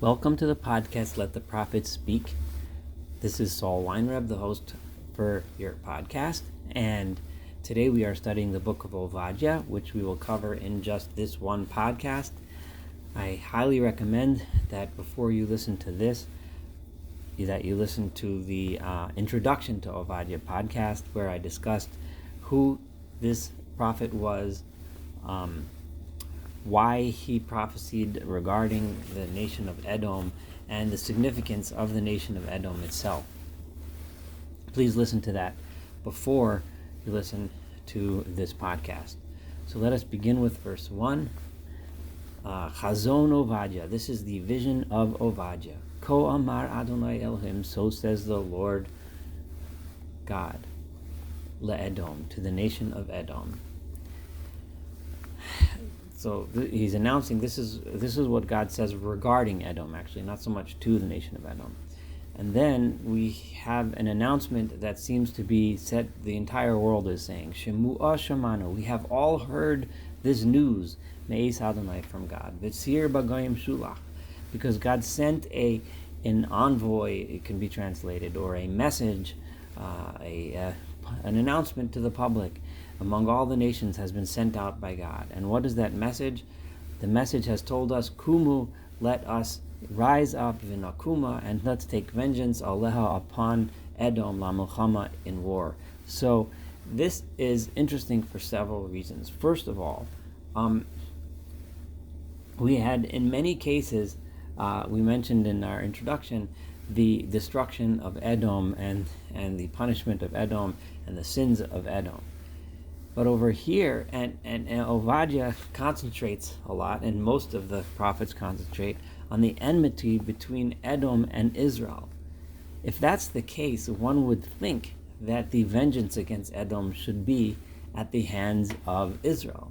Welcome to the podcast, Let the Prophets Speak. This is Saul Weinreb, the host for your podcast, and today we are studying the book of Obadiah, which we will cover in just this one podcast. I highly recommend that before you listen to this, that you listen to the Introduction to Obadiah podcast, where I discussed who this prophet was, why he prophesied regarding the nation of Edom, and the significance of the nation of Edom itself. Please listen to that before you listen to this podcast. So let us begin with verse 1. Chazon Obadiah. This is the vision of Obadiah. Ko Amar Adonai Elohim, so says the Lord God, LeEdom, to the nation of Edom. So he's announcing this is what God says regarding Edom, actually, not so much to the nation of Edom. And then we have an announcement that seems to be said the entire world is saying, Shemu'a Shamanu, we have all heard this news, Me'es Adonai, from God, V'tzir B'goyim Shulach, because God sent an envoy, it can be translated, or a message, an announcement to the public among all the nations has been sent out by God. And what is that message? The message has told us, Kumu, let us rise up, Vinakuma, and let's take vengeance, Aleha, upon Edom, La Milchama, in war. So this is interesting for several reasons. First of all, we had in many cases, we mentioned in our introduction, the destruction of Edom and the punishment of Edom and the sins of Edom. But over here, and Obadiah concentrates a lot, and most of the prophets concentrate on the enmity between Edom and Israel. If that's the case, one would think that the vengeance against Edom should be at the hands of Israel.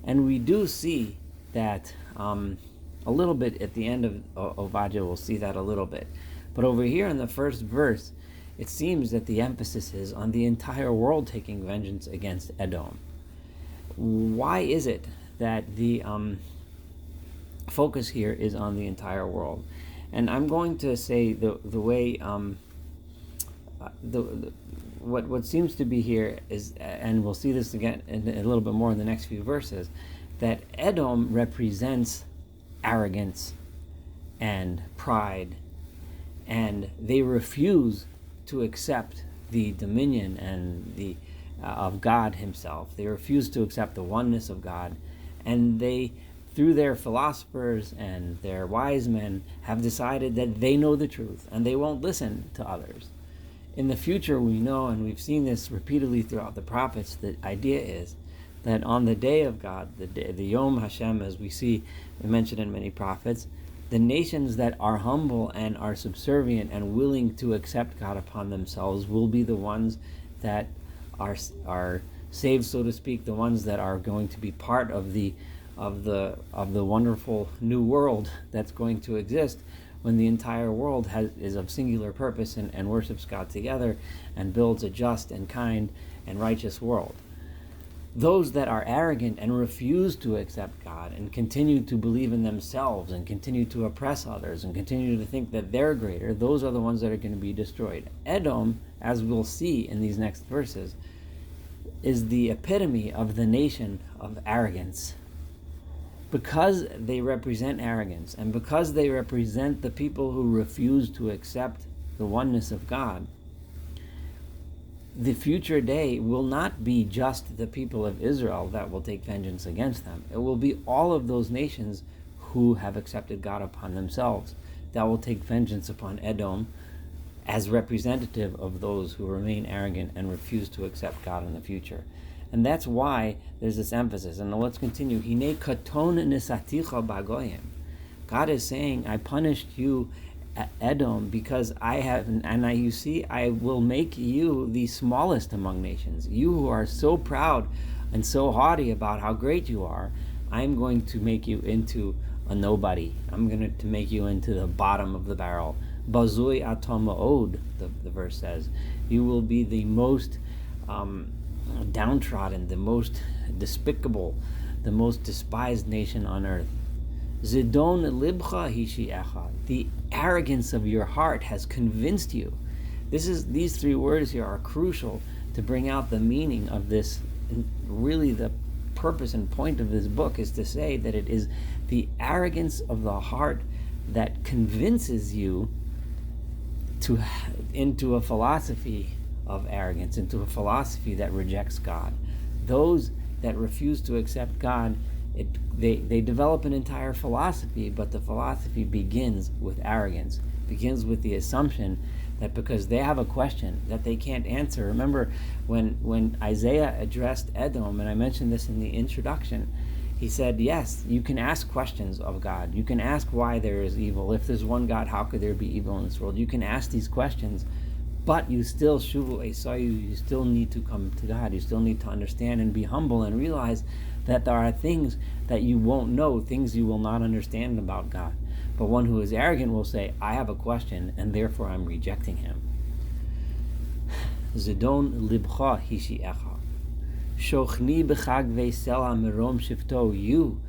And we do see that a little bit at the end of Obadiah, we'll see that a little bit. But over here in the first verse, it seems that the emphasis is on the entire world taking vengeance against Edom. Why is it that the focus here is on the entire world? And I'm going to say the way what seems to be here is, and we'll see this again in a little bit more in the next few verses, that Edom represents arrogance and pride, and they refuse to accept the dominion and the of God himself. They refuse to accept the oneness of God, and they, through their philosophers and their wise men, have decided that they know the truth and they won't listen to others. In the future, we know, and we've seen this repeatedly throughout the prophets, the idea is that on the day of God, the Yom Hashem, as we mentioned in many prophets, the nations that are humble and are subservient and willing to accept God upon themselves will be the ones that are saved, so to speak, the ones that are going to be part of the wonderful new world that's going to exist when the entire world is of singular purpose and worships God together and builds a just and kind and righteous world. Those that are arrogant and refuse to accept God and continue to believe in themselves and continue to oppress others and continue to think that they're greater, those are the ones that are going to be destroyed. Edom, as we'll see in these next verses, is the epitome of the nation of arrogance. Because they represent arrogance and because they represent the people who refuse to accept the oneness of God, the future day will not be just the people of Israel that will take vengeance against them. It will be all of those nations who have accepted God upon themselves that will take vengeance upon Edom as representative of those who remain arrogant and refuse to accept God in the future. And that's why there's this emphasis. And let's continue. Hine katon nisaticha bagoyim. God is saying, I punished you, Edom, because I will make you the smallest among nations. You who are so proud and so haughty about how great you are, I'm going to make you into a nobody. I'm going to make you into the bottom of the barrel. Bazui atom ma'od, the verse says. You will be the most downtrodden, the most despicable, the most despised nation on earth. Zidon libcha hishiecha. The arrogance of your heart has convinced you. These three words here are crucial to bring out the meaning of this. And really, the purpose and point of this book is to say that it is the arrogance of the heart that convinces you into a philosophy of arrogance, into a philosophy that rejects God. Those that refuse to accept God, they develop an entire philosophy, but the philosophy begins with arrogance, begins with the assumption that because they have a question that they can't answer. Remember when Isaiah addressed Edom, and I mentioned this in the introduction, he said, yes, you can ask questions of God. You can ask why there is evil. If there's one God, how could there be evil in this world? You can ask these questions, but you still, shuvu esayu, you still need to come to God. You still need to understand and be humble and realize that there are things that you won't know, things you will not understand about God. But one who is arrogant will say, I have a question, and therefore I'm rejecting him. Zidon libcha hishiecha. Shochni b'chag ve'sela merom shifto. You,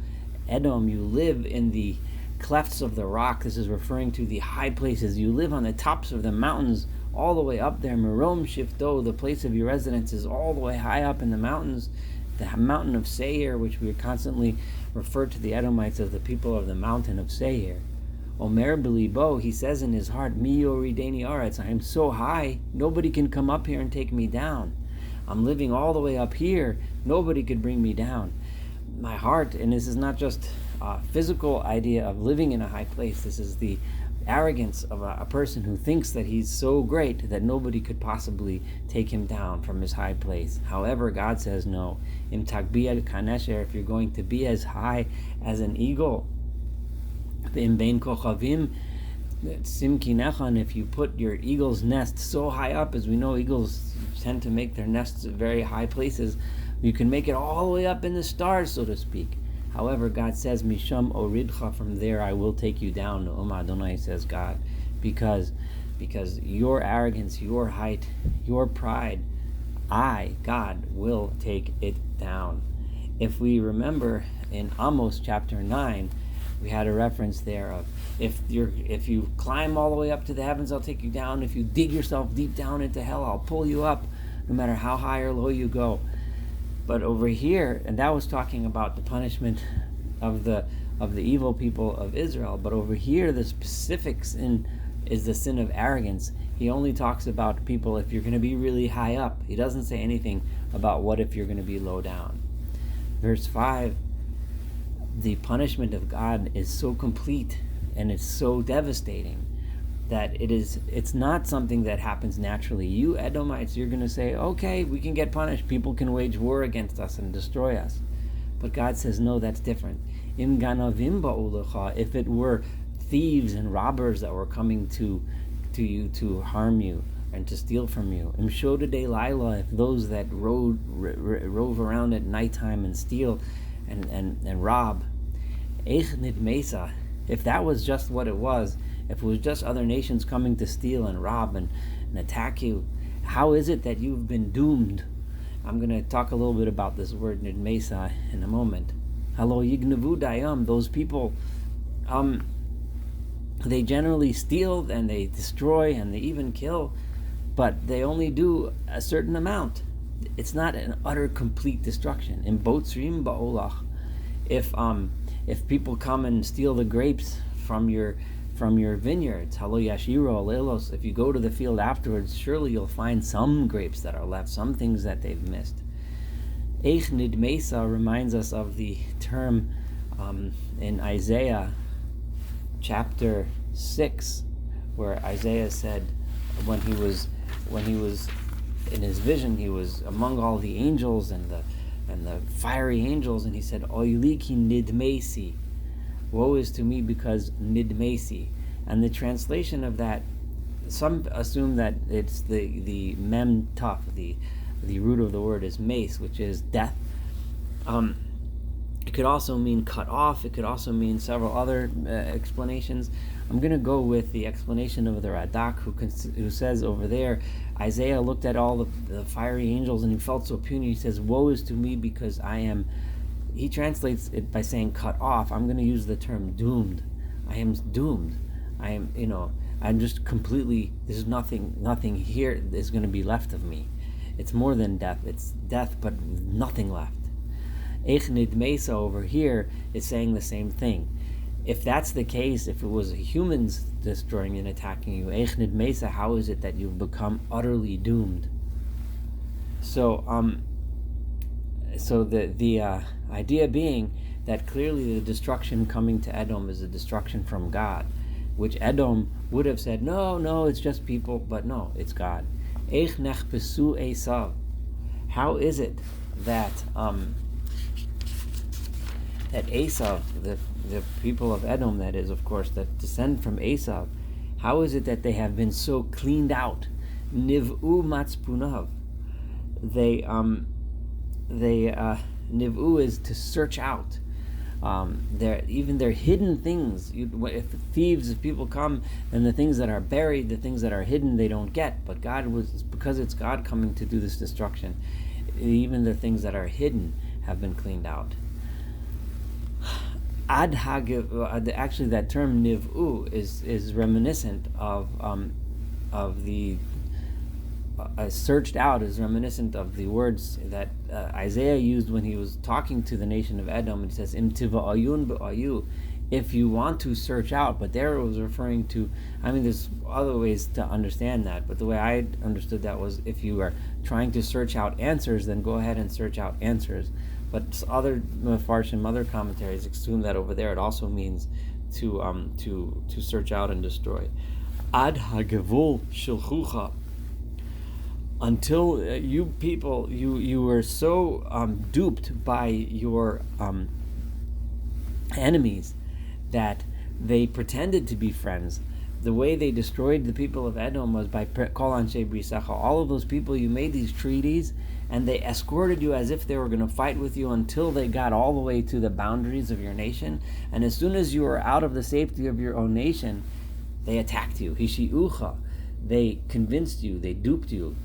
Edom, you live in the clefts of the rock. This is referring to the high places. You live on the tops of the mountains, all the way up there. Merom shifto, the place of your residence, is all the way high up in the mountains. The mountain of Seir, which we constantly refer to the Edomites as the people of the mountain of Seir. Omer b'libo, he says in his heart, Mi yorideni aretz, I am so high, nobody can come up here and take me down. I'm living all the way up here, nobody could bring me down. My heart, and this is not just a physical idea of living in a high place, this is the arrogance of a person who thinks that he's so great that nobody could possibly take him down from his high place. However, God says no. Im tagbia kanesher, if you're going to be as high as an eagle, im bein kochavim simkinechan, if you put your eagle's nest so high up, as we know eagles tend to make their nests at very high places, you can make it all the way up in the stars, so to speak. However, God says, Misham oridcha, from there I will take you down. Adonai, says God, because your arrogance, your height, your pride, I, God, will take it down. If we remember in Amos chapter 9, we had a reference there of if you climb all the way up to the heavens, I'll take you down. If you dig yourself deep down into hell, I'll pull you up, no matter how high or low you go. But over here, and that was talking about the punishment of the evil people of Israel. But over here, the specific sin is the sin of arrogance. He only talks about people if you're going to be really high up. He doesn't say anything about what if you're going to be low down. Verse 5, the punishment of God is so complete and it's so devastating that it's not something that happens naturally. You Edomites, you're going to say, okay, we can get punished. People can wage war against us and destroy us. But God says, no, that's different. Im ganavim ba'ulecha, if it were thieves and robbers that were coming to you to harm you and to steal from you. Im shodadei laila, if those that rove around at nighttime and steal and rob. Eich nidmesa, if that was just what it was, if it was just other nations coming to steal and rob and attack you, how is it that you've been doomed? I'm going to talk a little bit about this word nidmesa in a moment. Halo yignavu dayam, those people, they generally steal and they destroy and they even kill, but they only do a certain amount. It's not an utter complete destruction. In botzrim ba'olach, if people come and steal the grapes from your vineyards, halo yashiro alelos, if you go to the field afterwards, surely you'll find some grapes that are left, some things that they've missed. Eich nidmesa reminds us of the term in Isaiah chapter 6, where Isaiah said when he was in his vision, he was among all the angels and the fiery angels, and he said, Oili ki nidmesi, woe is to me because nidmesi. And the translation of that, some assume that it's the mem taf, the root of the word is mace, which is death. It could also mean cut off. It could also mean several other explanations. I'm going to go with the explanation of the Radak, who says over there, Isaiah looked at all the fiery angels and he felt so puny. He says, woe is to me because I am he translates it by saying cut off. I'm going to use the term doomed. I am doomed. I am, I'm just completely, there's nothing here is going to be left of me. It's more than death. It's death, but nothing left. Eichnid Mesa over here is saying the same thing. If that's the case, if it was humans destroying and attacking you, Eichnid Mesa, how is it that you've become utterly doomed? So, the idea being that clearly the destruction coming to Edom is a destruction from God, which Edom would have said, no, it's just people, but no, it's God. Eich nechpesu Esav. How is it that that Esav, the people of Edom, that is, of course, that descend from Esav, how is it that they have been so cleaned out? Niv'u matzpunav. Niv'u is to search out. Their hidden things. If thieves, if people come, then the things that are buried, the things that are hidden, they don't get. But because it's God coming to do this destruction, even the things that are hidden have been cleaned out. Actually, that term niv'u is reminiscent of the searched out, is reminiscent of the words that Isaiah used when he was talking to the nation of Edom. He says, "Im tiva'ayun ba'ayu," if you want to search out. But there it was referring to, there's other ways to understand that, but the way I understood that was, if you are trying to search out answers, then go ahead and search out answers. But other Mefarshim, other commentaries assume that over there it also means to search out and destroy. Ad hagevul shilchucha, until you people, you were so duped by your enemies that they pretended to be friends. The way they destroyed the people of Edom was by kol anshe brisacha. All of those people, you made these treaties, and they escorted you as if they were going to fight with you until they got all the way to the boundaries of your nation. And as soon as you were out of the safety of your own nation, they attacked you. Hishiucha. They convinced you. They duped you.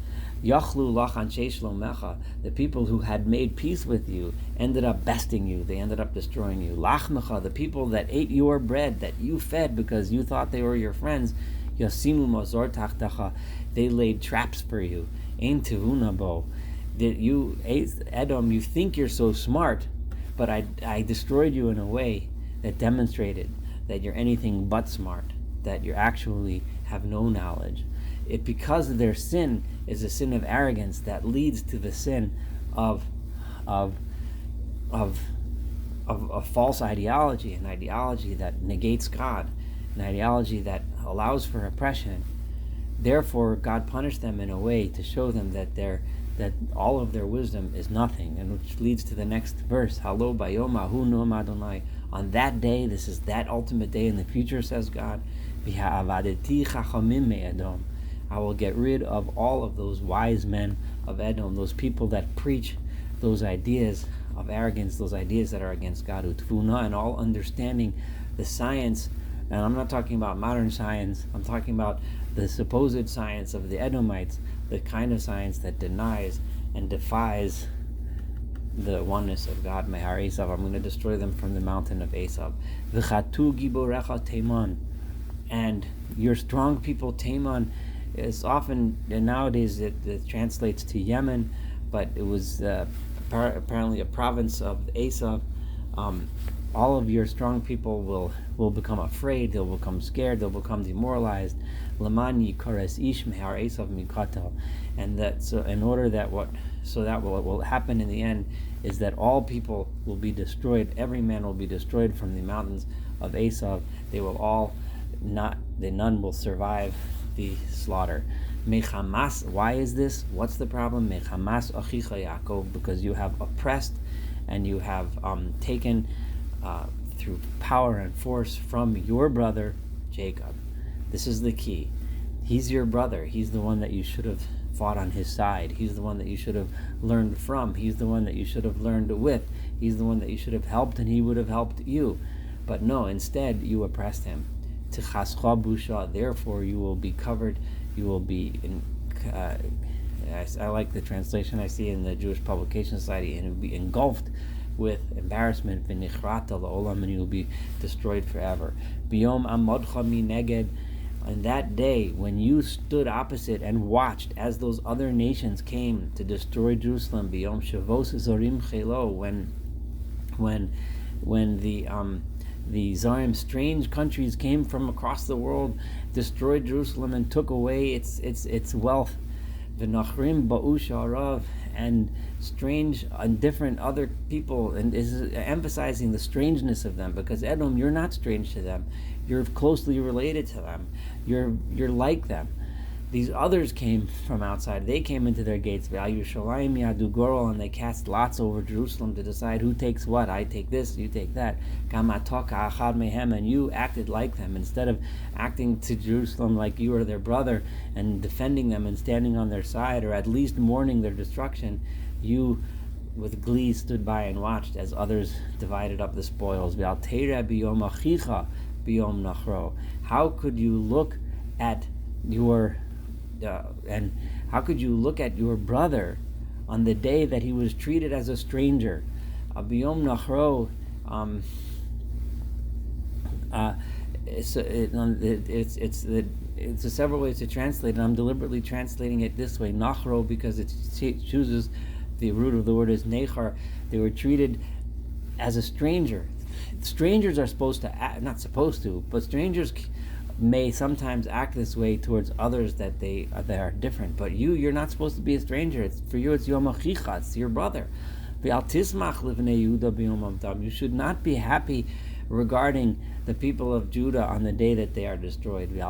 Yachlu lach anshe shlomecha. The people who had made peace with you ended up besting you. They ended up destroying you. Lachmecha, the people that ate your bread, that you fed because you thought they were your friends. Yasimu mazor tachtecha. They laid traps for you. Ein tivuna bo. That you, Edom, you think you're so smart, but I destroyed you in a way that demonstrated that you're anything but smart, that you actually have no knowledge. Because their sin is a sin of arrogance that leads to the sin of a false ideology, an ideology that negates God, an ideology that allows for oppression. Therefore, God punished them in a way to show them that all of their wisdom is nothing, and which leads to the next verse. Halo bayom ahu noam Adonai. On that day, this is that ultimate day in the future, says God. V'ha'avadeti chachamim me'edom. I will get rid of all of those wise men of Edom, those people that preach those ideas of arrogance, those ideas that are against God, utvuna, and all understanding the science. And I'm not talking about modern science. I'm talking about the supposed science of the Edomites, the kind of science that denies and defies the oneness of God. Mehar Esav, I'm going to destroy them from the mountain of Esav. V'chatu giborecha Teman, and your strong people Teman is often, and nowadays it translates to Yemen, but it was apparently a province of Esav. All of your strong people will become afraid, they'll become scared, they'll become demoralized. Lamani kores ish mehar Esav mikatel, and that what will happen in the end is that all people will be destroyed. Every man will be destroyed from the mountains of Esav. They will all none will survive the slaughter. Mechamas, why is this? What's the problem? Mechamas achicha Yaakov, because you have oppressed and you have taken through power and force from your brother Jacob. This is the key. He's your brother. He's the one that you should have fought on his side. He's the one that you should have learned from. He's the one that you should have learned with. He's the one that you should have helped, and he would have helped you. But no, instead you oppressed him. Tichascha busha, therefore you will be covered, you will be I like the translation I see in the Jewish Publication Society, and it will be engulfed with embarrassment, v'nichrata la'olam, and you will be destroyed forever. Biyom amadcha mineged, on that day when you stood opposite and watched as those other nations came to destroy Jerusalem, biyom shavos zorim chelo, when the Zarim, strange countries, came from across the world, destroyed Jerusalem and took away its wealth. V'nachrim ba'u sha'arav, and strange and different other people, and is emphasizing the strangeness of them, because Edom, you're not strange to them. You're closely related to them. You're like them. These others came from outside. They came into their gates, and they cast lots over Jerusalem to decide who takes what. I take this, you take that. And you acted like them. Instead of acting to Jerusalem like you were their brother and defending them and standing on their side, or at least mourning their destruction, you with glee stood by and watched as others divided up the spoils. How could you look at your brother on the day that he was treated as a stranger? Biyom nachro. It's several ways to translate it. I'm deliberately translating it this way, nachro, because it chooses, the root of the word is nechar. They were treated as a stranger. Strangers are supposed to act, not supposed to, but strangers may sometimes act this way towards others that they are different. But you're not supposed to be a stranger. For you, it's Yom Achicha, it's your brother. You should not be happy regarding the people of Judah on the day that they are destroyed. And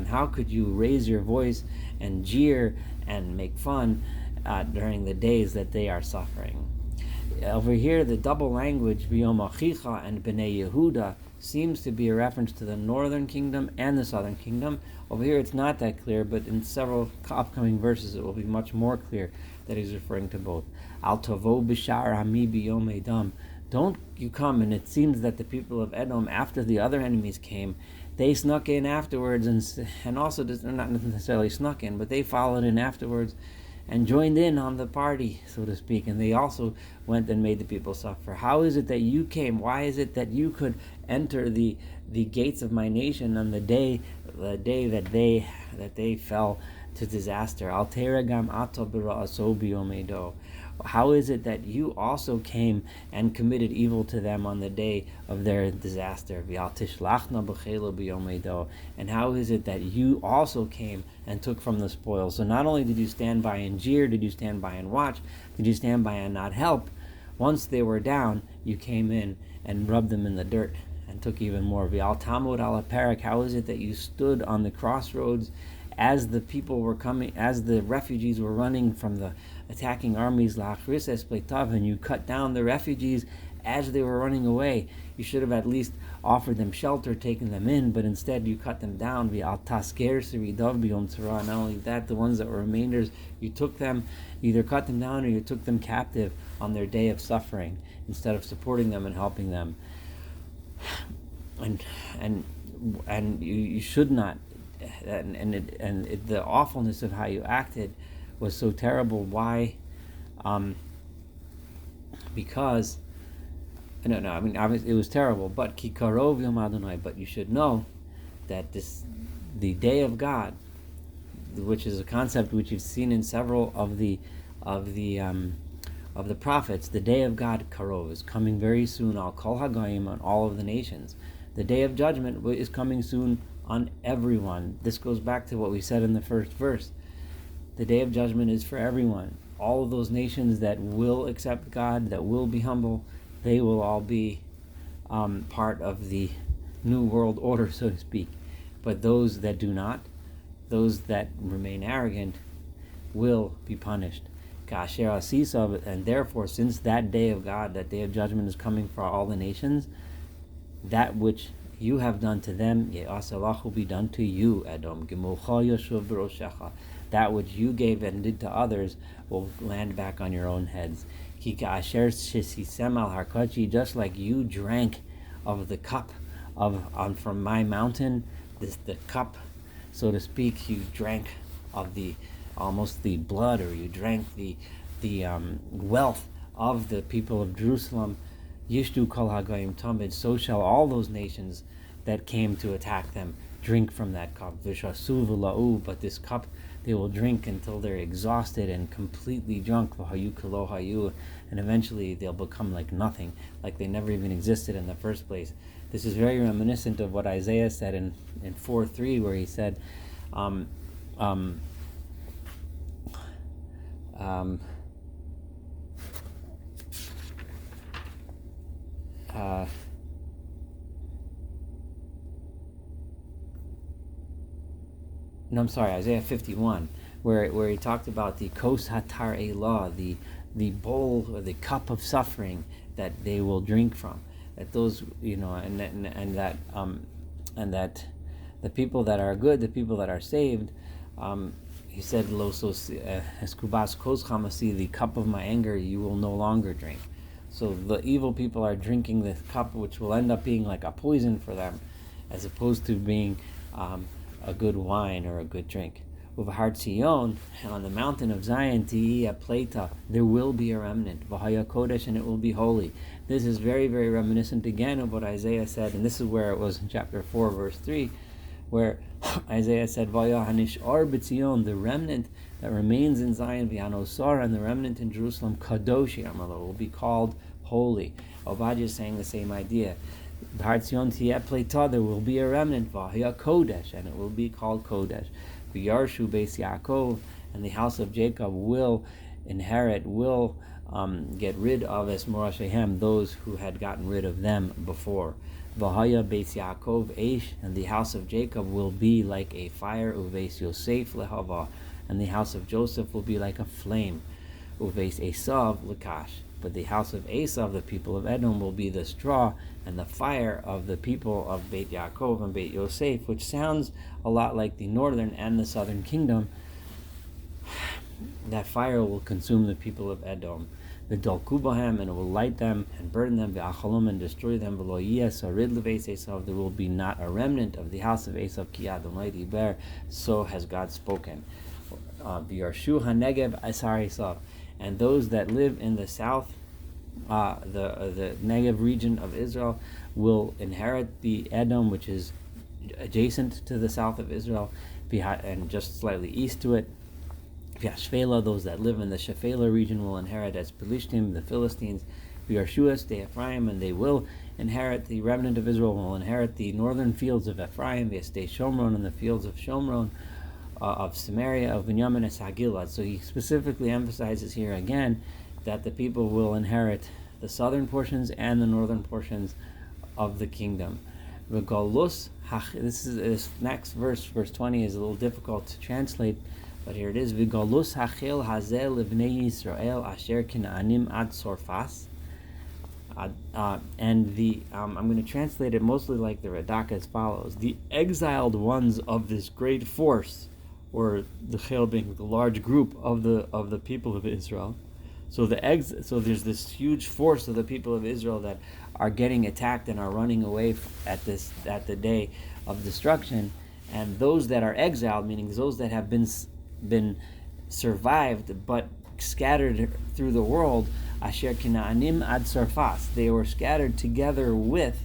how could you raise your voice and jeer and make fun during the days that they are suffering? Over here, the double language, B'yom Achicha and B'nai Yehuda, seems to be a reference to the northern kingdom and the southern kingdom. Over here, it's not that clear, but in several upcoming verses, it will be much more clear that he's referring to both. Al Tavo B'shar Hami B'yom Edom. Don't you come, and it seems that the people of Edom, after the other enemies came, they snuck in afterwards, and also, not necessarily snuck in, but they followed in afterwards and joined in on the party, so to speak, and they also went and made the people suffer. How is it that you came? Why is it that you could enter the gates of my nation on the day that they fell to disaster? How is it that you also came and committed evil to them on the day of their disaster? And how is it that you also came and took from the spoils? So not only did you stand by and jeer, did you stand by and watch, did you stand by and not help? Once they were down, you came in and rubbed them in the dirt and took even more. How is it that you stood on the crossroads as the people were coming, as the refugees were running from the attacking armies, and you cut down the refugees as they were running away? You should have at least offered them shelter, taken them in, but instead you cut them down. Not only that, the ones that were remainders, you took them, either cut them down or you took them captive on their day of suffering, instead of supporting them and helping them. And you should not. The awfulness of how you acted was so terrible. Why? Because obviously it was terrible. But ki karov yom Adonai. But you should know that the day of God, which is a concept which you've seen in several of the prophets, the day of God, karov, is coming very soon. Al kol hagayim, on all of the nations. The day of judgment is coming soon on everyone. This goes back to what we said in the first verse. The day of judgment is for everyone. All of those nations that will accept God, that will be humble, they will all be part of the new world order, so to speak. But those that do not, those that remain arrogant, will be punished. And therefore, since that day of God, that day of judgment is coming for all the nations, that which you have done to them, will be done to you, Edom. That which you gave and did to others will land back on your own heads. Just like you drank of the cup from my mountain, the cup, so to speak, you drank of almost the blood, or you drank the wealth of the people of Jerusalem, Yishtu kol hagayim tamid, so shall all those nations that came to attack them drink from that cup. Vishasu v'la'u, but this cup they will drink until they're exhausted and completely drunk. V'hayu kelo hayu, and eventually they'll become like nothing, like they never even existed in the first place. This is very reminiscent of what Isaiah said in 4:3, where he said, Isaiah 51, where he talked about the kos hatar elah, the bowl or the cup of suffering that they will drink from. That those, and that the people that are good, the people that are saved, he said, "Eskubas kos chamasi, the cup of my anger, you will no longer drink." So the evil people are drinking this cup, which will end up being like a poison for them, as opposed to being a good wine or a good drink. Uvahar Tzion, on the mountain of Zion, Ti'iyah Pleta, there will be a remnant. V'haya Kodesh, and it will be holy. This is very, very reminiscent again of what Isaiah said, and this is where it was in chapter 4, verse 3, where Isaiah said, V'haya Hanish'ar B'Tzion, the remnant that remains in Zion, V'yanosar, and the remnant in Jerusalem, Kadosh Yamalo, will be called holy. Obadiah is saying the same idea. There will be a remnant, V'haya Kodesh, and it will be called Kodesh. V'yarshu Beis Yaakov, and the house of Jacob will inherit, will get rid of es morashehem, those who had gotten rid of them before. V'haya Beis Yaakov Eish, and the house of Jacob will be like a fire. Uveis Yosef lehava, and the house of Joseph will be like a flame. Uveis Esav lekash, but the house of Esav, the people of Edom, will be the straw, and the fire of the people of Beit Yaakov and Beit Yosef, which sounds a lot like the northern and the southern kingdom. That fire will consume the people of Edom. V'dolku bahem, and it will light them and burn them, v'achalom, and destroy them. V'lo yiyeh sarid leveis Esav, there will be not a remnant of the house of Esav, ki Adonai diber, so has God spoken. V'yarshu hanegev asar Esav, and those that live in the south, the Negev region of Israel, will inherit the Edom, which is adjacent to the south of Israel, and just slightly east to it. Shfela, those that live in the Shefela region will inherit as Pelishtim, the Philistines. V'yarshuas de Ephraim, and they will inherit, the remnant of Israel will inherit the northern fields of Ephraim, V'yastei Shomron, and the fields of Shomron, of Samaria, of Binyamin es Hagilad. So he specifically emphasizes here again that the people will inherit the southern portions and the northern portions of the kingdom. This next verse, verse 20, is a little difficult to translate, but here it is. V'galus hachel hazel livnei Yisrael asher kinaanim ad sorfas. And I'm going to translate it mostly like the Radak as follows: the exiled ones of this great force, or the chel being the large group of the people of Israel. So so there's this huge force of the people of Israel that are getting attacked and are running away at the day of destruction, and those that are exiled, meaning those that have been survived but scattered through the world, asher kinaanim ad sarfas, they were scattered together with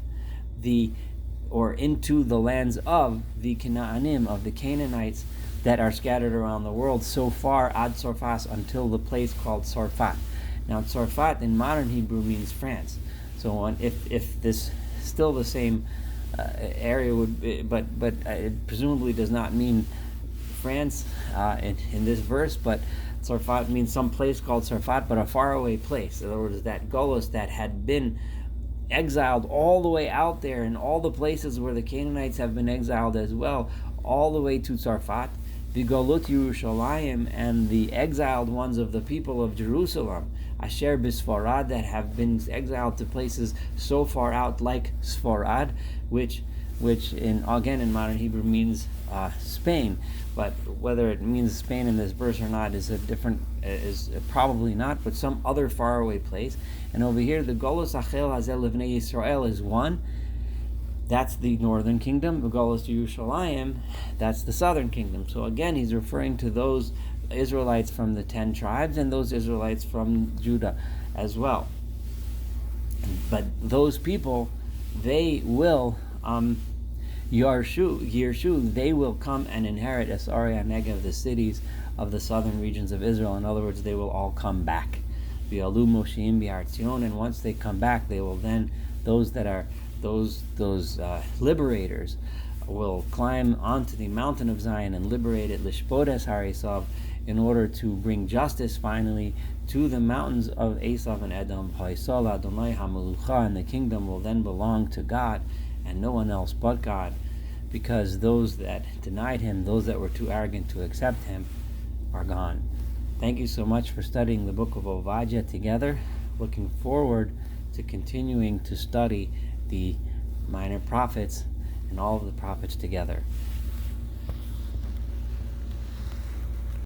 into the lands of the Canaanim, of the Canaanites, that are scattered around the world, so far ad Sarfas, until the place called Sarfat. Now Sarfat in modern Hebrew means France. So if this still the same area would be, but it presumably does not mean France in this verse, but Sarfat means some place called Sarfat, but a faraway place. In other words, that Golos that had been exiled all the way out there, in all the places where the Canaanites have been exiled as well, all the way to Sarfat. V'galut Yerushalayim, and the exiled ones of the people of Jerusalem, Asher B'Sfarad, that have been exiled to places so far out like Sfarad, which in modern Hebrew means Spain. But whether it means Spain in this verse or not is probably not, but some other faraway place. And over here, the Golos Achel Hazel Livnei Yisrael is one. That's the northern kingdom. V'golos Yerushalayim, that's the southern kingdom. So again, he's referring to those Israelites from the 10 tribes and those Israelites from Judah as well. But those people, they will Yershu, they will come and inherit Esarei Negev, the cities of the southern regions of Israel. In other words, they will all come back. V'yalu Mosheim b'Har Tzion, and once they come back, they will then, those liberators will climb onto the mountain of Zion and liberate it, Lishpodes Har Esav, in order to bring justice finally to the mountains of Esav and Edom. Ha'isol Adonai HaMelucha, and the kingdom will then belong to God and no one else but God, because those that denied him, those that were too arrogant to accept him, are gone. Thank you so much for studying the book of Obadiah together. Looking forward to continuing to study the minor prophets and all of the prophets together.